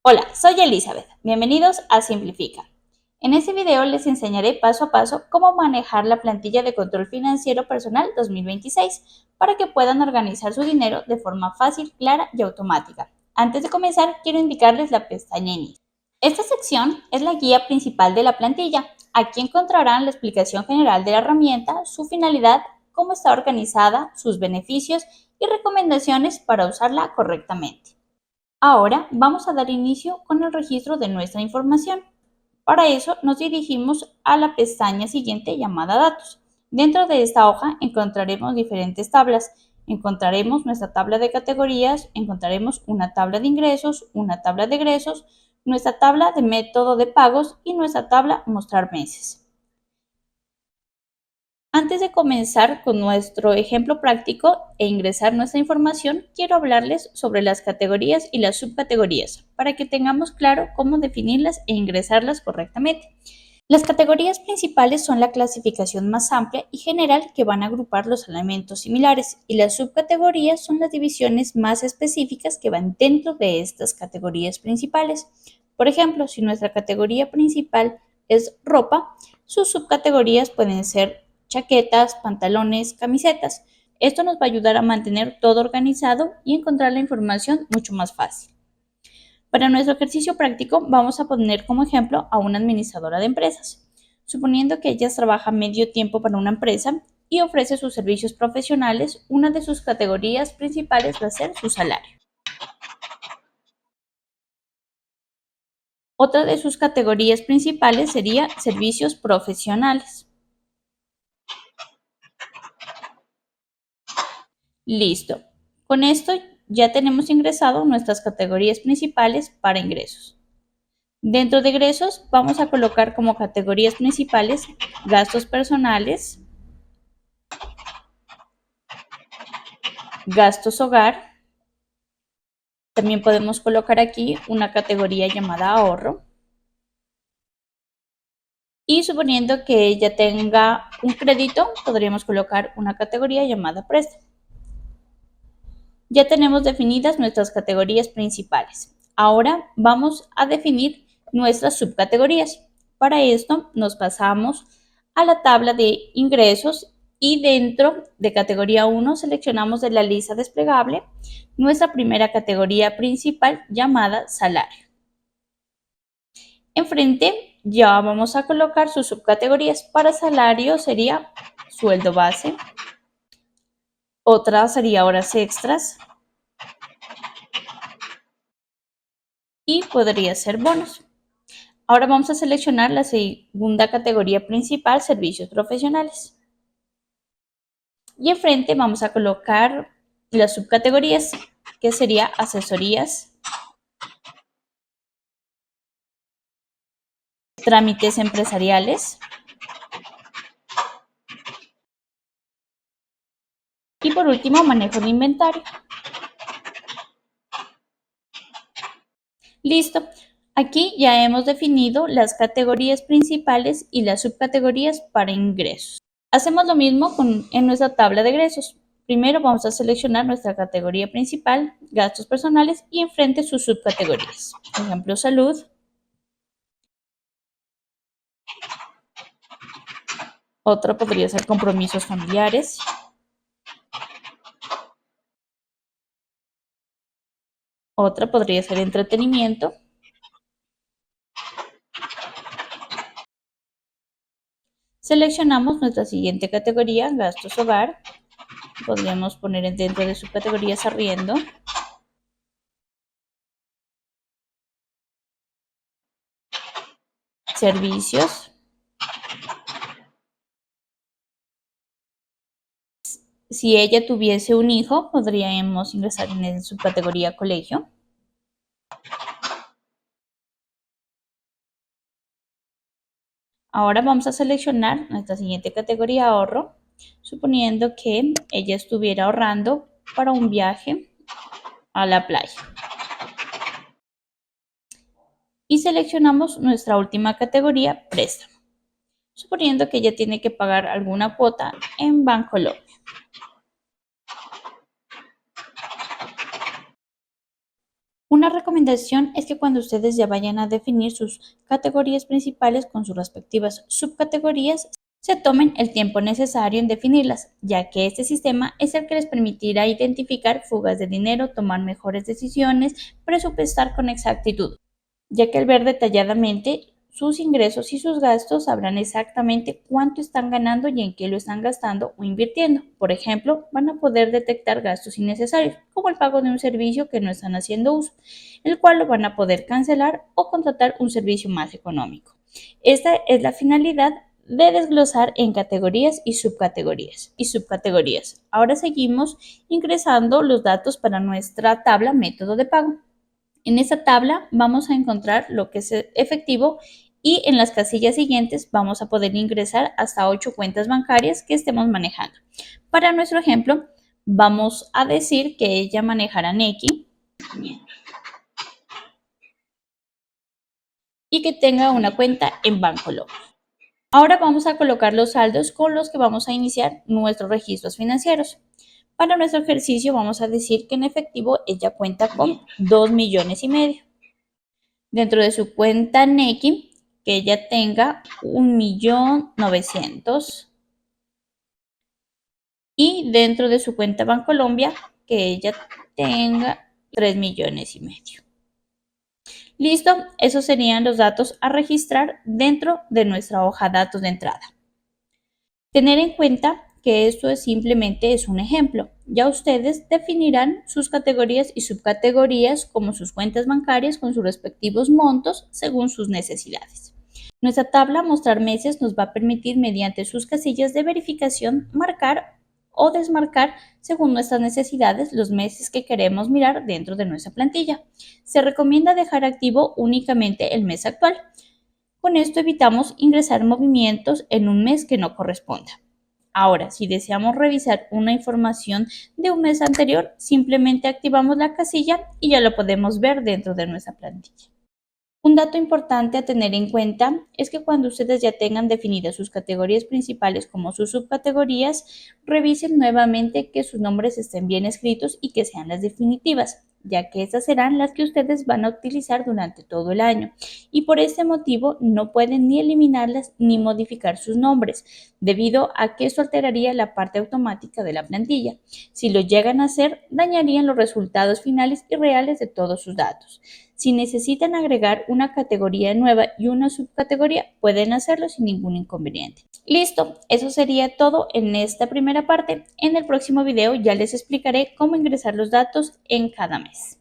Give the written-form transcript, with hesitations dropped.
Hola, soy Elizabeth. Bienvenidos a Simplifica. En este video les enseñaré paso a paso cómo manejar la plantilla de control financiero personal 2026 para que puedan organizar su dinero de forma fácil, clara y automática. Antes de comenzar, quiero indicarles la pestaña Inicio. Esta sección es la guía principal de la plantilla. Aquí encontrarán la explicación general de la herramienta, su finalidad, cómo está organizada, sus beneficios y recomendaciones para usarla correctamente. Ahora vamos a dar inicio con el registro de nuestra información. Para eso nos dirigimos a la pestaña siguiente llamada Datos. Dentro de esta hoja encontraremos diferentes tablas. Encontraremos nuestra tabla de categorías, encontraremos una tabla de ingresos, una tabla de egresos, nuestra tabla de método de pagos y nuestra tabla Mostrar meses. Antes de comenzar con nuestro ejemplo práctico e ingresar nuestra información, quiero hablarles sobre las categorías y las subcategorías para que tengamos claro cómo definirlas e ingresarlas correctamente. Las categorías principales son la clasificación más amplia y general que van a agrupar los elementos similares y las subcategorías son las divisiones más específicas que van dentro de estas categorías principales. Por ejemplo, si nuestra categoría principal es ropa, sus subcategorías pueden ser chaquetas, pantalones, camisetas. Esto nos va a ayudar a mantener todo organizado y encontrar la información mucho más fácil. Para nuestro ejercicio práctico vamos a poner como ejemplo a una administradora de empresas. Suponiendo que ella trabaja medio tiempo para una empresa y ofrece sus servicios profesionales, una de sus categorías principales va a ser su salario. Otra de sus categorías principales sería servicios profesionales. Listo. Con esto ya tenemos ingresado nuestras categorías principales para ingresos. Dentro de egresos vamos a colocar como categorías principales gastos personales, gastos hogar. También podemos colocar aquí una categoría llamada ahorro. Y suponiendo que ella tenga un crédito, podríamos colocar una categoría llamada préstamo. Ya tenemos definidas nuestras categorías principales. Ahora vamos a definir nuestras subcategorías. Para esto nos pasamos a la tabla de ingresos y dentro de categoría 1 seleccionamos de la lista desplegable nuestra primera categoría principal llamada salario. Enfrente ya vamos a colocar sus subcategorías. Para salario sería sueldo base, otra sería horas extras y podría ser bonos. Ahora vamos a seleccionar la segunda categoría principal, servicios profesionales. Y enfrente vamos a colocar las subcategorías, que sería asesorías, trámites empresariales y por último manejo de inventario. Listo. Aquí ya hemos definido las categorías principales y las subcategorías para ingresos. Hacemos lo mismo en nuestra tabla de egresos. Primero vamos a seleccionar nuestra categoría principal, gastos personales, y enfrente sus subcategorías. Por ejemplo, salud. Otra podría ser compromisos familiares. Otra podría ser entretenimiento. Seleccionamos nuestra siguiente categoría, gastos hogar. Podríamos poner dentro de subcategorías arriendo. Servicios. Si ella tuviese un hijo, podríamos ingresar en su categoría colegio. Ahora vamos a seleccionar nuestra siguiente categoría ahorro, suponiendo que ella estuviera ahorrando para un viaje a la playa. Y seleccionamos nuestra última categoría, préstamo, suponiendo que ella tiene que pagar alguna cuota en Bancolombia. Una recomendación es que cuando ustedes ya vayan a definir sus categorías principales con sus respectivas subcategorías, se tomen el tiempo necesario en definirlas, ya que este sistema es el que les permitirá identificar fugas de dinero, tomar mejores decisiones, presupuestar con exactitud, ya que al ver detalladamente sus ingresos y sus gastos sabrán exactamente cuánto están ganando y en qué lo están gastando o invirtiendo. Por ejemplo, van a poder detectar gastos innecesarios, como el pago de un servicio que no están haciendo uso, el cual lo van a poder cancelar o contratar un servicio más económico. Esta es la finalidad de desglosar en categorías y subcategorías. Ahora seguimos ingresando los datos para nuestra tabla método de pago. En esta tabla vamos a encontrar lo que es efectivo y en las casillas siguientes vamos a poder ingresar hasta 8 cuentas bancarias que estemos manejando. Para nuestro ejemplo, vamos a decir que ella manejará Nequi y que tenga una cuenta en Bancolombia. Ahora vamos a colocar los saldos con los que vamos a iniciar nuestros registros financieros. Para nuestro ejercicio vamos a decir que en efectivo ella cuenta con 2,5 millones. Dentro de su cuenta Nequi, que ella tenga 1,900,000. Y dentro de su cuenta Bancolombia, que ella tenga 3,5 millones. Listo, esos serían los datos a registrar dentro de nuestra hoja datos de entrada. Tener en cuenta que esto simplemente es un ejemplo. Ya ustedes definirán sus categorías y subcategorías como sus cuentas bancarias con sus respectivos montos según sus necesidades. Nuestra tabla Mostrar meses nos va a permitir, mediante sus casillas de verificación, marcar o desmarcar según nuestras necesidades los meses que queremos mirar dentro de nuestra plantilla. Se recomienda dejar activo únicamente el mes actual. Con esto evitamos ingresar movimientos en un mes que no corresponda. Ahora, si deseamos revisar una información de un mes anterior, simplemente activamos la casilla y ya lo podemos ver dentro de nuestra plantilla. Un dato importante a tener en cuenta es que cuando ustedes ya tengan definidas sus categorías principales como sus subcategorías, revisen nuevamente que sus nombres estén bien escritos y que sean las definitivas, ya que estas serán las que ustedes van a utilizar durante todo el año. Y por este motivo no pueden ni eliminarlas ni modificar sus nombres, debido a que esto alteraría la parte automática de la plantilla. Si lo llegan a hacer, dañarían los resultados finales y reales de todos sus datos. Si necesitan agregar una categoría nueva y una subcategoría, pueden hacerlo sin ningún inconveniente. Listo, eso sería todo en esta primera parte. En el próximo video ya les explicaré cómo ingresar los datos en cada mes.